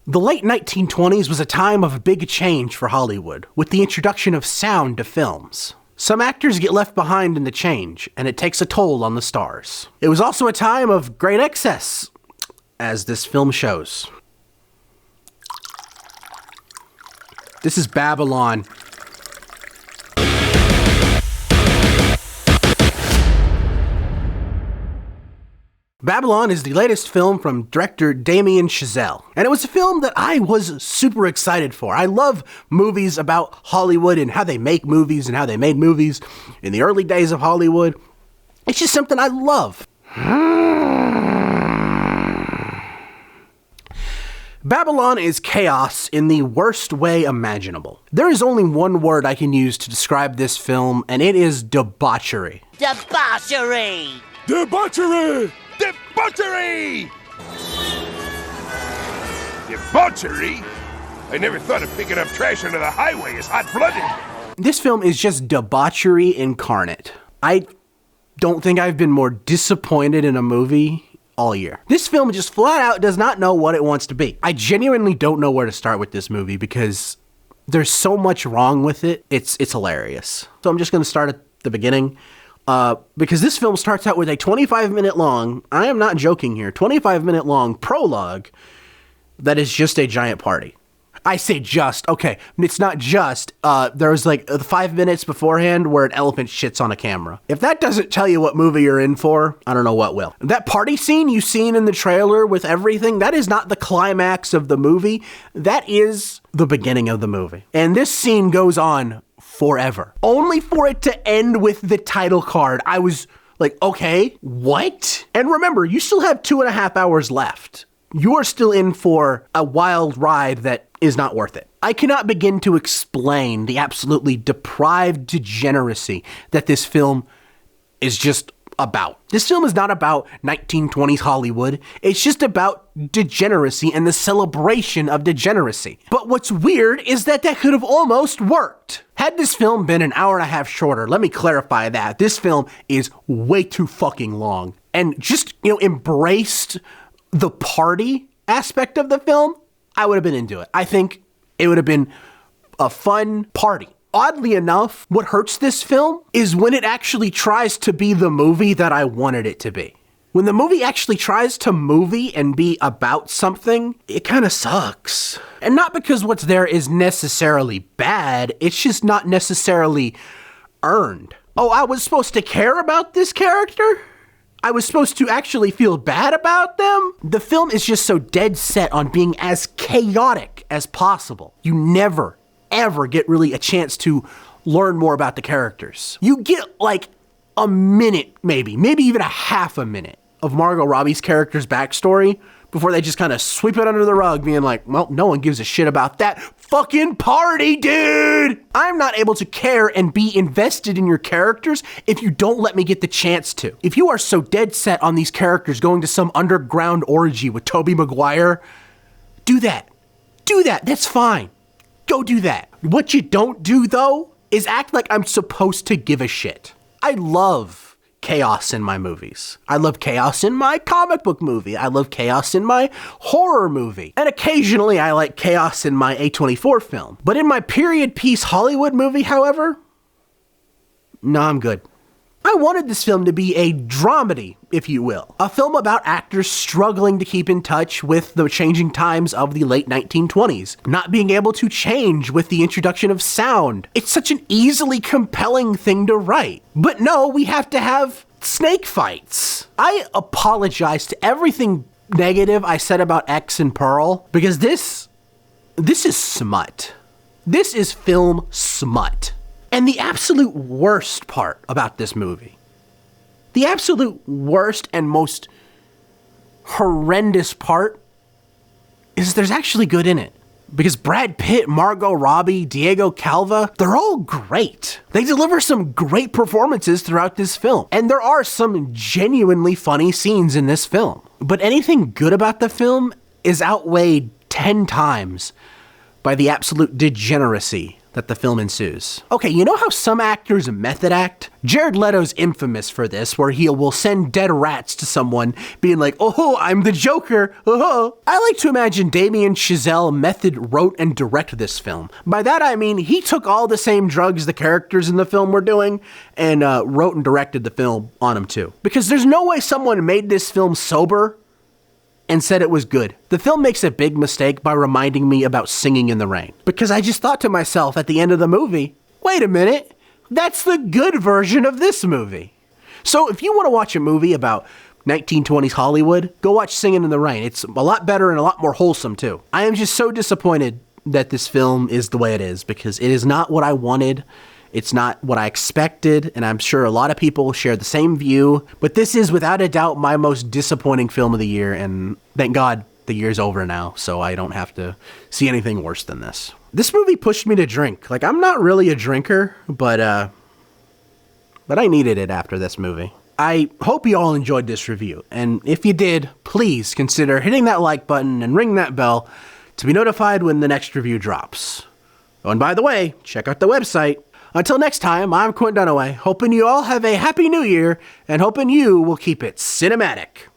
The late 1920s was a time of big change for Hollywood, with the introduction of sound to films. Some actors get left behind in the change, and it takes a toll on the stars. It was also a time of great excess, as this film shows. This is Babylon. Babylon is the latest film from director Damien Chazelle, and it was a film that I was super excited for. I love movies about Hollywood and how they make movies and how they made movies in the early days of Hollywood. It's just something I love. Babylon is chaos in the worst way imaginable. There is only one word I can use to describe this film, and it is debauchery. Debauchery! Debauchery! Debauchery! Debauchery? I never thought of picking up trash under the highway as hot-blooded. This film is just debauchery incarnate. I don't think I've been more disappointed in a movie all year. This film just flat out does not know what it wants to be. I genuinely don't know where to start with this movie because there's so much wrong with it. It's hilarious. So I'm just going to start at the beginning. Because this film starts out with a 25-minute long, I am not joking here, 25-minute long prologue that is just a giant party. I say just, okay, it's not just, there was like 5 minutes beforehand where an elephant shits on a camera. If that doesn't tell you what movie you're in for, I don't know what will. That party scene you've seen in the trailer with everything, that is not the climax of the movie, that is the beginning of the movie. And this scene goes on forever, only for it to end with the title card. I was like, okay, what? And remember, you still have 2.5 hours left. You are still in for a wild ride that is not worth it. I cannot begin to explain the absolutely deprived degeneracy that this film is just about. This film is not about 1920s Hollywood. It's just about degeneracy and the celebration of degeneracy. But what's weird is that could have almost worked. Had this film been an hour and a half shorter, let me clarify that. This film is way too fucking long. And just, embraced the party aspect of the film, I would have been into it. I think it would have been a fun party. Oddly enough, what hurts this film is when it actually tries to be the movie that I wanted it to be. When the movie actually tries to movie and be about something, it kind of sucks. And not because what's there is necessarily bad, it's just not necessarily earned. Oh, I was supposed to care about this character? I was supposed to actually feel bad about them? The film is just so dead set on being as chaotic as possible. You never ever get really a chance to learn more about the characters. You get like a minute, maybe even a half a minute of Margot Robbie's character's backstory before they just kind of sweep it under the rug, being like, well, no one gives a shit about that fucking party, dude! I'm not able to care and be invested in your characters if you don't let me get the chance to. If you are so dead set on these characters going to some underground orgy with Tobey Maguire, do that. Do that. That's fine. Go do that. What you don't do, though, is act like I'm supposed to give a shit. I love chaos in my movies. I love chaos in my comic book movie. I love chaos in my horror movie. And occasionally I like chaos in my A24 film. But in my period piece Hollywood movie, however, no, I'm good. I wanted this film to be a dramedy, if you will. A film about actors struggling to keep in touch with the changing times of the late 1920s, not being able to change with the introduction of sound. It's such an easily compelling thing to write. But no, we have to have snake fights. I apologize to everything negative I said about X and Pearl, because this is smut. This is film smut. And the absolute worst part about this movie, the absolute worst and most horrendous part, is there's actually good in it. Because Brad Pitt, Margot Robbie, Diego Calva, they're all great. They deliver some great performances throughout this film. And there are some genuinely funny scenes in this film. But anything good about the film is outweighed 10 times by the absolute degeneracy that the film ensues. Okay, you know how some actors method act? Jared Leto's infamous for this, where he will send dead rats to someone, being like, oh, I'm the Joker, oh. I like to imagine Damien Chazelle method wrote and directed this film. By that I mean he took all the same drugs the characters in the film were doing, and wrote and directed the film on them too. Because there's no way someone made this film sober and said it was good. The film makes a big mistake by reminding me about Singing in the Rain. Because I just thought to myself at the end of the movie, wait a minute, that's the good version of this movie. So if you want to watch a movie about 1920s Hollywood, go watch Singing in the Rain. It's a lot better and a lot more wholesome too. I am just so disappointed that this film is the way it is, because it is not what I wanted. It's not what I expected, and I'm sure a lot of people share the same view, but this is without a doubt my most disappointing film of the year, and thank God the year's over now, so I don't have to see anything worse than this. This movie pushed me to drink. Like, I'm not really a drinker, but I needed it after this movie. I hope you all enjoyed this review, and if you did, please consider hitting that like button and ring that bell to be notified when the next review drops. Oh, and by the way, check out the website. Until next time, I'm Quentin Dunaway, hoping you all have a happy new year, and hoping you will keep it cinematic.